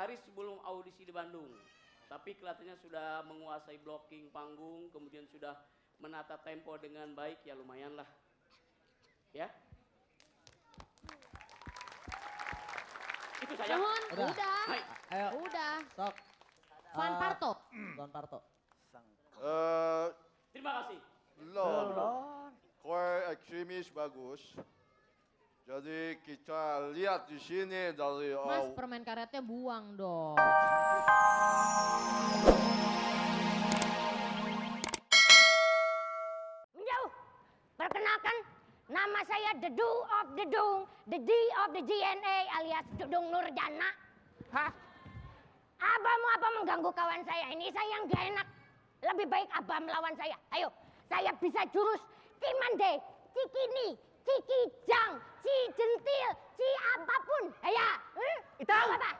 hari sebelum audisi di Bandung. Tapi kelihatannya sudah menguasai blocking panggung, kemudian sudah menata tempo dengan baik, ya lumayan lah. Ya. Itu saja. Nuhun, udah. Hai. Ayo, Udah. sok. Van Parto. Van Parto. Terima kasih. belum. Core ekstremis bagus. Jadi kita lihat di sini dari Mas, permen karetnya buang dong. Menjauh. Perkenalkan, nama saya The Do of the Dung, The D of the DNA alias Dudung Nurjana. Hah? Abah mau apa mengganggu kawan saya? Ini saya yang gak enak. Lebih baik Abah melawan saya. Ayo, saya bisa jurus Cimande, Cikini, Cikijang, Cijentil, Ci apapun. Ayo, Itang! apa?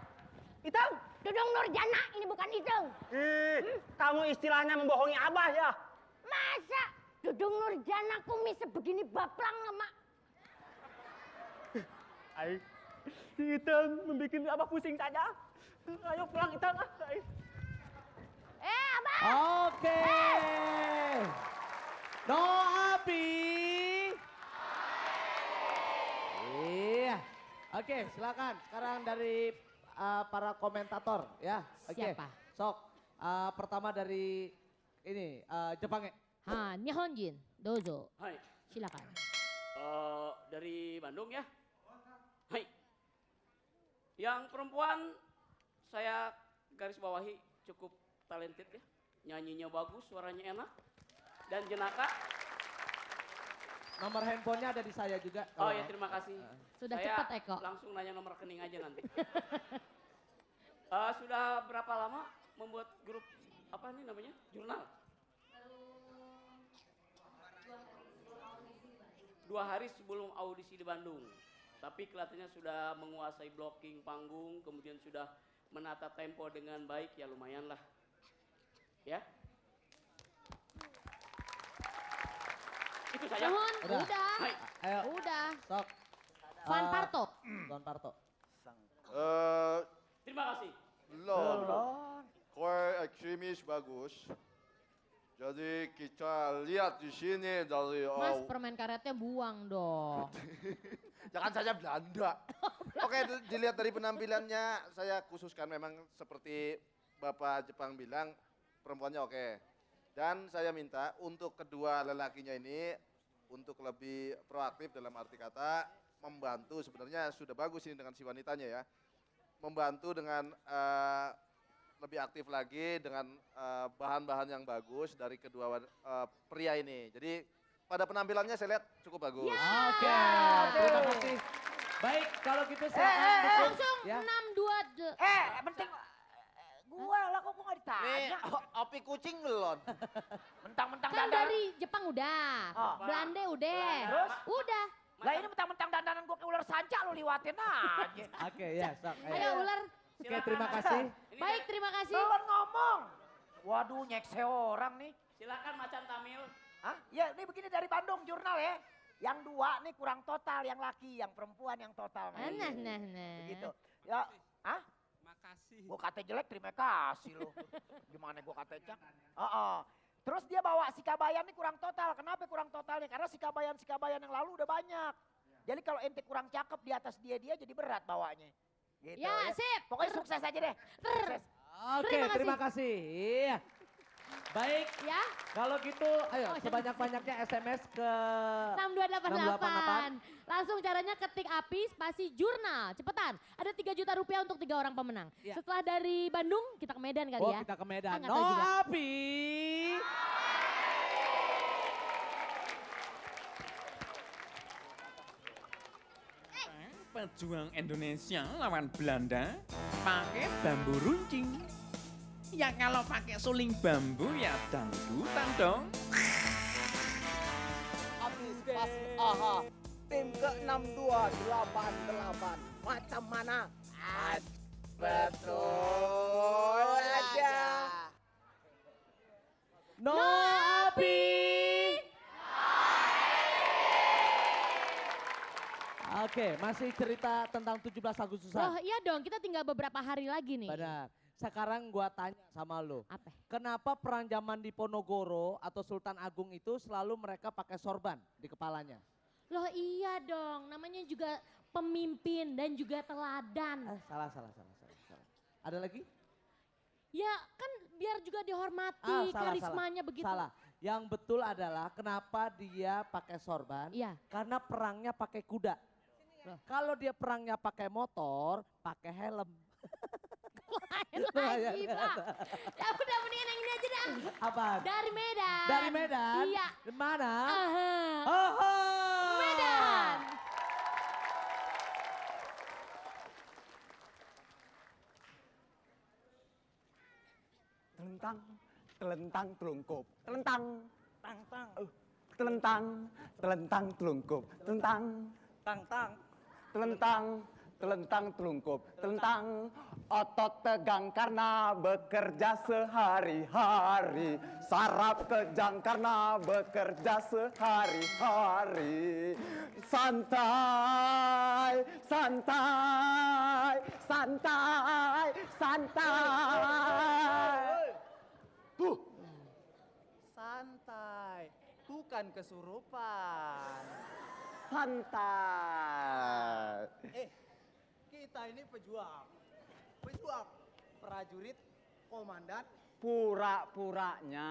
Itang! Dudung Nurjana, ini bukan Iteng. Kamu istilahnya membohongi Abah ya? Masa Dudung Nurjana kumis sebegini baplang lemak? Ayo, si Itang membuat Abah pusing saja. Ayo pulang Itang. Abah! Oke. No Abi. Iya. Oke, silakan. Sekarang dari para komentator ya. Oke. Siapa? Sok. Pertama dari ini Jepang. Ha, Nihonjin, dozo. Hai. Silakan. Dari Bandung ya. Hai. Yang perempuan saya garis bawahi cukup talented ya. Nyanyinya bagus, suaranya enak. Dan jenaka. Nomor handphonenya ada di saya juga. Oh ya, terima kasih. Sudah Saya cepat, Eko. langsung nanya nomor rekening aja nanti. Sudah berapa lama membuat grup apa nih namanya? Jurnal? 2 hari sebelum audisi di Bandung. Tapi kelihatannya sudah menguasai blocking panggung, kemudian sudah menata tempo dengan baik, ya lumayan lah. Ya. Itu saja. Nuhun, udah. Hai. Ayo, Udah. sok. Van Parto. Van Parto. Terima kasih. belum. Core ekstremis bagus. Jadi kita lihat di sini dari Mas, permen karetnya buang dong. jangan saja Belanda. Oke, dilihat dari penampilannya, saya khususkan memang seperti Bapak Jepang bilang, perempuannya oke. Dan saya minta untuk kedua lelakinya ini, untuk lebih proaktif dalam arti kata, membantu sebenarnya sudah bagus ini dengan si wanitanya ya. Membantu dengan lebih aktif lagi dengan bahan-bahan yang bagus dari kedua pria ini. Jadi pada penampilannya saya lihat cukup bagus. Oke, terima kasih. Baik, kalau gitu silakan dukung. Langsung Ya. 6-2. Penting gua lah kok gua nggak ditanya. Opi kucing belum. Mentang-mentang Kan dandan. dari Jepang udah. Oh. Belanda udah. Terus? Udah. Lah ini mentang-mentang dandanan gua kayak ular sanca lu liwatin aja. Oke, ya, sok. Ayo ular. Oke, terima kasih. Baik, terima kasih. Belum ngomong. Waduh nyekse orang nih. Silakan Macan Tamil. Hah? Ya ini begini dari Bandung jurnal ya. Yang dua nih kurang total, yang laki, yang perempuan yang total. Nah. Begitu. Ya, Makasih. gua kata jelek terima kasih lu. Gimana gua kata cak? Terus dia bawa Sikabayan nih kurang total. Kenapa kurang totalnya? Karena Sikabayan yang lalu udah banyak. Jadi kalau ente kurang cakep di atas dia jadi berat bawanya. Gitu Ya, sip. Pokoknya sukses aja deh. Sukses. Oke, terima kasih. Iya. Baik, Ya, kalau gitu ayo sebanyak-banyaknya SMS ke 6288. Langsung caranya ketik api spasi jurnal. Cepetan. Ada 3 juta rupiah untuk 3 orang pemenang. Ya. Setelah dari Bandung, kita ke Medan kali ya. kita ke Medan. Nggak No tahu juga. Api. Pejuang Indonesia lawan Belanda pakai bambu runcing. Ya kalau pakai suling bambu ya dangdutan dong. Habis pasti aha. Tim ke-6288. Macam mana? Betul aja. No Api. Oke, masih cerita tentang 17 Agustusan. Loh iya dong, kita tinggal beberapa hari lagi nih. Benar. Sekarang gua tanya sama lo. Apa? Kenapa perang zaman di Ponorogo atau Sultan Agung itu selalu mereka pakai sorban di kepalanya? Loh iya dong, namanya juga pemimpin dan juga teladan. Salah. Ada lagi? Ya kan biar juga dihormati, Salah, karismanya begitu. Salah. Yang betul adalah kenapa dia pakai sorban? Iya. Karena perangnya pakai kuda. Kalau dia perangnya pakai motor, pakai helm. Lain lagi Pak. Ya udah mendingan yang ini aja dah. Apa? Dari Medan. Dari Medan? Iya. Di mana? Aha. Oh. Medan. Telentang, telentang telungkup, telentang, telentang, telentang telungkup, telentang, telentang, telentang telungkup, telentang, otot tegang karena bekerja sehari-hari, saraf kejang karena bekerja sehari-hari, santai, santai, santai, santai. Santai, bukan kesurupan. Santai. Kita ini pejuang. Pejuang, prajurit, komandan. Pura-puranya.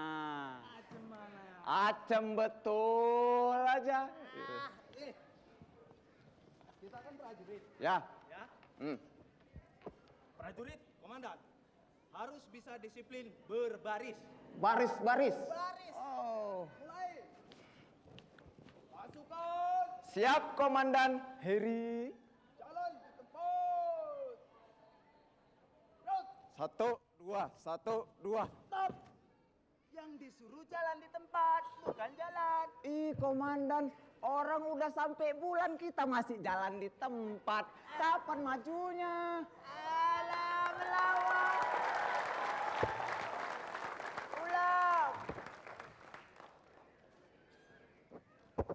Acem mana? Acem betul aja. Kita kan prajurit. Ya. Ya. Hmm. Prajurit, komandan. Harus bisa disiplin berbaris. Baris-baris. Baris. Oh. Mulai. Pasukan. Siap Komandan Heri. Jalan di tempat. Rot. 1, 2, 1, 2. Stop. Yang disuruh jalan di tempat, bukan jalan. Ih Komandan, orang udah sampai bulan kita masih jalan di tempat. Kapan majunya? Alah, melawan. Ulang.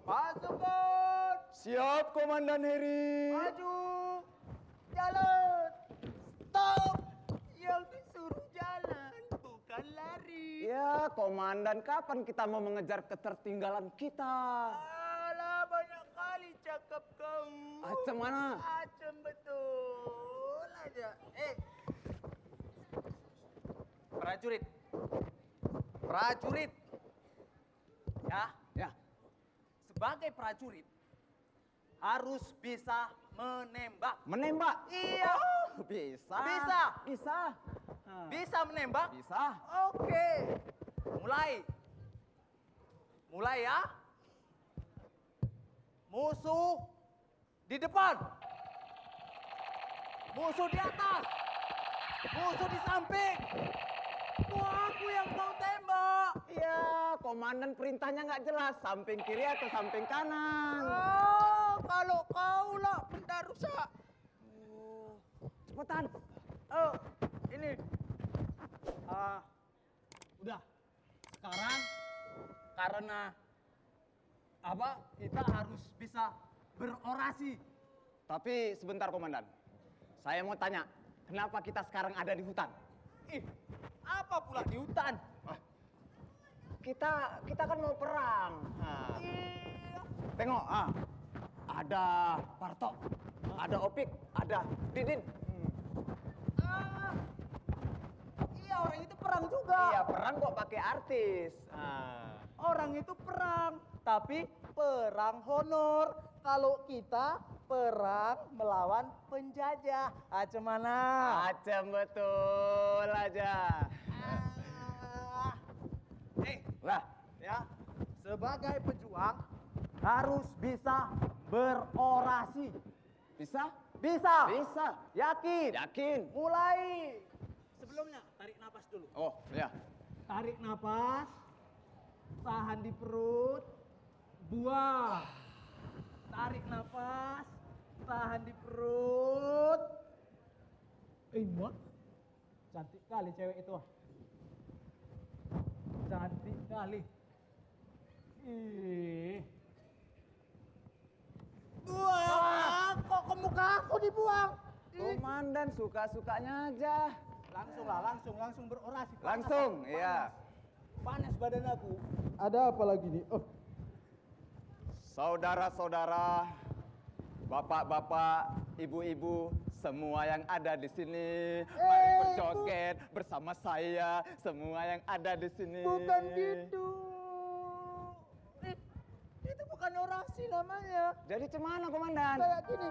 Pasukan. Siap Komandan Heri. Maju. Jalan. Stop. Yang disuruh jalan, bukan lari. Ya Komandan, kapan kita mau mengejar ketertinggalan kita? Alah, banyak kali cakap kamu. Acem mana? Acem betul aja. Prajurit. Prajurit. Ya, Ya. sebagai prajurit harus bisa menembak. Menembak? Iya. Oh, bisa. Bisa. Bisa. Ah, Bisa menembak? Bisa. Oke. Mulai. Mulai ya. Musuh di depan. Musuh di atas. Musuh di samping. Aku yang mau tembak. Iya, Komandan perintahnya nggak jelas. Samping kiri atau samping kanan? Oh, kalau kau lah benda rusak. Cepetan. Oh, ini. Udah. Sekarang karena apa? Kita harus bisa berorasi. Tapi sebentar Komandan. Saya mau tanya, kenapa kita sekarang ada di hutan? Ih, apa pula di hutan? Kita kan mau perang. Nah, Iya. tengok, ada Parto, ada Opik, ada Didin. Iya, orang itu perang juga. Iya, perang kok pakai artis. Orang itu perang, tapi perang honor. Kalau kita perang melawan penjajah. Acem mana? Acem betul aja. Lah, ya. Sebagai pejuang harus bisa berorasi. Bisa? Bisa. Bisa. Yakin? Yakin. Mulai. Sebelumnya tarik napas dulu. Oh, ya. Tarik napas. Tahan di perut. Buang. Tarik napas. Tahan di perut. Muat. Cantik kali cewek itu. Cantik kali. Buang. aku dibuang. Komandan suka-sukanya aja. Langsung berorasi. Langsung, iya. Panas badan aku. Ada apa lagi nih? Saudara-saudara, bapak-bapak, ibu-ibu, semua yang ada di sini, mari berjoget bersama saya. Semua yang ada di sini. Bukan gitu. Itu bukan orasi namanya. Jadi cemana, Komandan? Kayak gini.